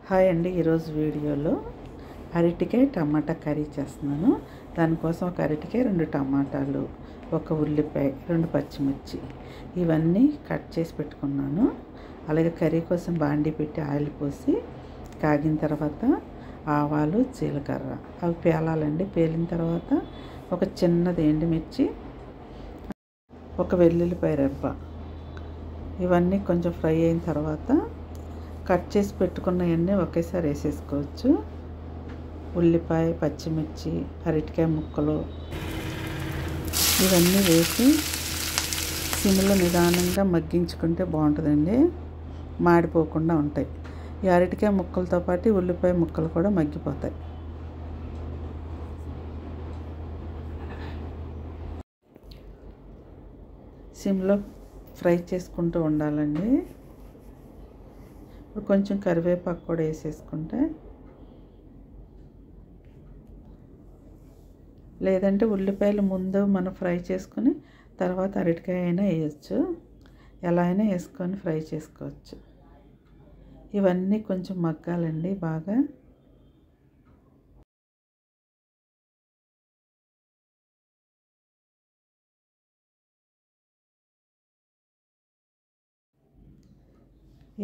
Hi అండి, ఈరోజు వీడియోలో అరటికాయ టమాటా కర్రీ చేస్తున్నాను. దానికోసం ఒక అరటికాయ, 2 టమాటాలు, ఒక ఉల్లిపాయ, 2 పచ్చిమిర్చి ఇవన్నీ కట్ చేసి పెట్టుకున్నాను. అలాగే కర్రీ కోసం బాండీ పెట్టి ఆయిల్ పోసి కాగిన తర్వాత ఆవాలు, జీలకర్ర అవి పేలాలండి. పేలిన తర్వాత ఒక చిన్నది ఎండుమిర్చి, ఒక వెల్లుల్లిపాయ రెబ్బ ఇవన్నీ కొంచెం ఫ్రై అయిన తర్వాత కట్ చేసి పెట్టుకున్నవన్నీ ఒకేసారి వేసేసుకోవచ్చు. ఉల్లిపాయ, పచ్చిమిర్చి, అరటికాయ ముక్కలు ఇవన్నీ వేసి సిమ్లో నిదానంగా మగ్గించుకుంటే బాగుంటుందండి, మాడిపోకుండా ఉంటాయి. ఈ అరటికాయ ముక్కలతో పాటు ఉల్లిపాయ ముక్కలు కూడా మగ్గిపోతాయి. సిమ్లో ఫ్రై చేసుకుంటూ ఉండాలండి. ఇప్పుడు కొంచెం కరివేపాకు కూడా వేసేసుకుంటే, లేదంటే ఉల్లిపాయలు ముందు మనం ఫ్రై చేసుకుని తర్వాత అరటికాయ అయినా వేయచ్చు, ఎలా అయినా వేసుకొని ఫ్రై చేసుకోవచ్చు. ఇవన్నీ కొంచెం మగ్గాలండి బాగా.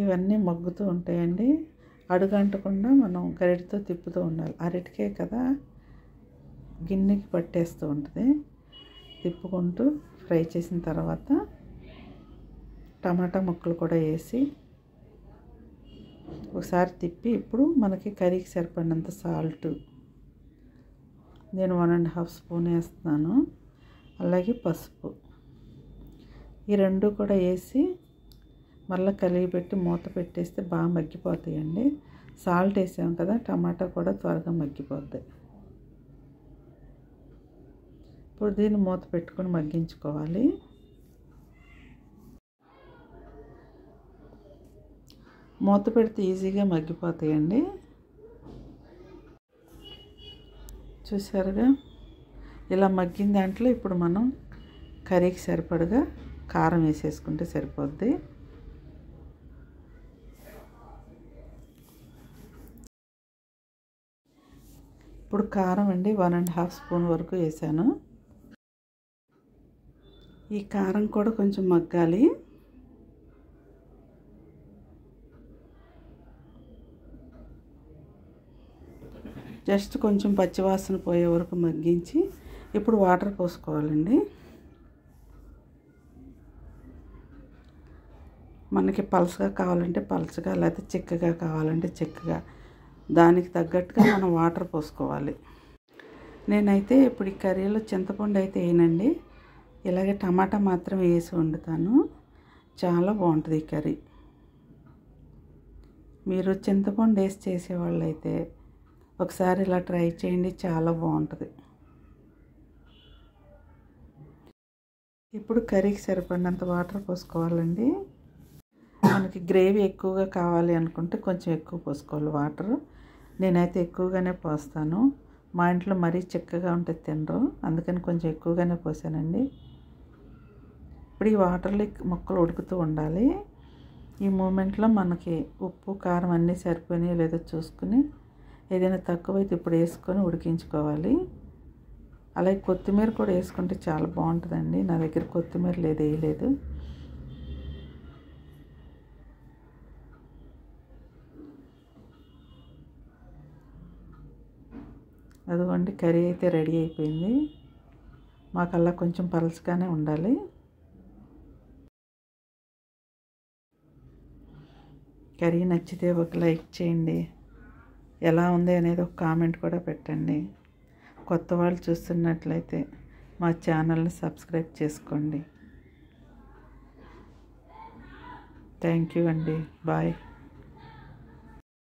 ఇవన్నీ మగ్గుతూ ఉంటాయండి. అడుగంటకుండా మనం గరిటతో తిప్పుతూ ఉండాలి. అరటికాయ కదా, గిన్నెకి పట్టేస్తూ ఉంటుంది. తిప్పుకుంటూ ఫ్రై చేసిన తర్వాత టమాటా ముక్కలు కూడా వేసి ఒకసారి తిప్పి, ఇప్పుడు మనకి కర్రీకి సరిపడినంత సాల్ట్ నేను 1.5 స్పూన్ వేస్తున్నాను. అలాగే పసుపు ఈ రెండు కూడా వేసి మళ్ళీ కలిగి పెట్టి మూత పెట్టేస్తే బాగా మగ్గిపోతాయండి. సాల్ట్ వేసాం కదా, టమాటా కూడా త్వరగా మగ్గిపోతాయి. ఇప్పుడు దీన్ని మూత పెట్టుకొని మగ్గించుకోవాలి. మూత పెడితే ఈజీగా మగ్గిపోతాయండి. చూసారుగా, ఇలా మగ్గిన దాంట్లో ఇప్పుడు మనం కర్రీకి సరిపడగా కారం వేసేసుకుంటే సరిపోద్ది. ఇప్పుడు కారం అండి 1.5 స్పూన్ వరకు వేసాను. ఈ కారం కూడా కొంచెం మగ్గాలి. జస్ట్ కొంచెం పచ్చివాసన పోయే వరకు మగ్గించి ఇప్పుడు వాటర్ పోసుకోవాలండి. మనకి పలసగా కావాలంటే పలసగా, లేకపోతే చిక్కగా కావాలంటే చిక్కగా, దానికి తగ్గట్టుగా మనం వాటర్ పోసుకోవాలి. నేనైతే ఇప్పుడు ఈ కర్రీలో చింతపండు అయితే వేయనండి, ఇలాగే టమాటా మాత్రం వేసి వండుతాను. చాలా బాగుంటుంది ఈ కర్రీ. మీరు చింతపండు వేసి చేసేవాళ్ళు అయితే ఒకసారి ఇలా ట్రై చేయండి, చాలా బాగుంటుంది. ఇప్పుడు కర్రీకి సరిపడినంత వాటర్ పోసుకోవాలండి. మనకి గ్రేవీ ఎక్కువగా కావాలి అనుకుంటే కొంచెం ఎక్కువ పోసుకోవాలి వాటర్. నేనైతే ఎక్కువగానే పోస్తాను. మా ఇంట్లో మరీ చిక్కగా ఉంటే తినరు, అందుకని కొంచెం ఎక్కువగానే పోసానండి. ఇప్పుడు ఈ వాటర్లో ముక్కలు ఉడుకుతూ ఉండాలి. ఈ మూమెంట్లో మనకి ఉప్పు, కారం అన్నీ సరిపోయినాయో లేదో చూసుకుని, ఏదైనా తక్కువైతే ఇప్పుడు వేసుకొని ఉడికించుకోవాలి. అలాగే కొత్తిమీర కూడా వేసుకుంటే చాలా బాగుంటుందండి. నా దగ్గర కొత్తిమీర లేదు, వేయలేదు. అదిగోండి, కర్రీ అయితే రెడీ అయిపోయింది. మాకల్లా కొంచెం పలచగానే ఉండాలి. కర్రీ నచ్చితే ఒక లైక్ చేయండి, ఎలా ఉంది అనేది ఒక కామెంట్ కూడా పెట్టండి. కొత్త వాళ్ళు చూస్తున్నట్లయితే మా ఛానల్ని సబ్స్క్రైబ్ చేసుకోండి. థ్యాంక్ యూ అండి, బాయ్.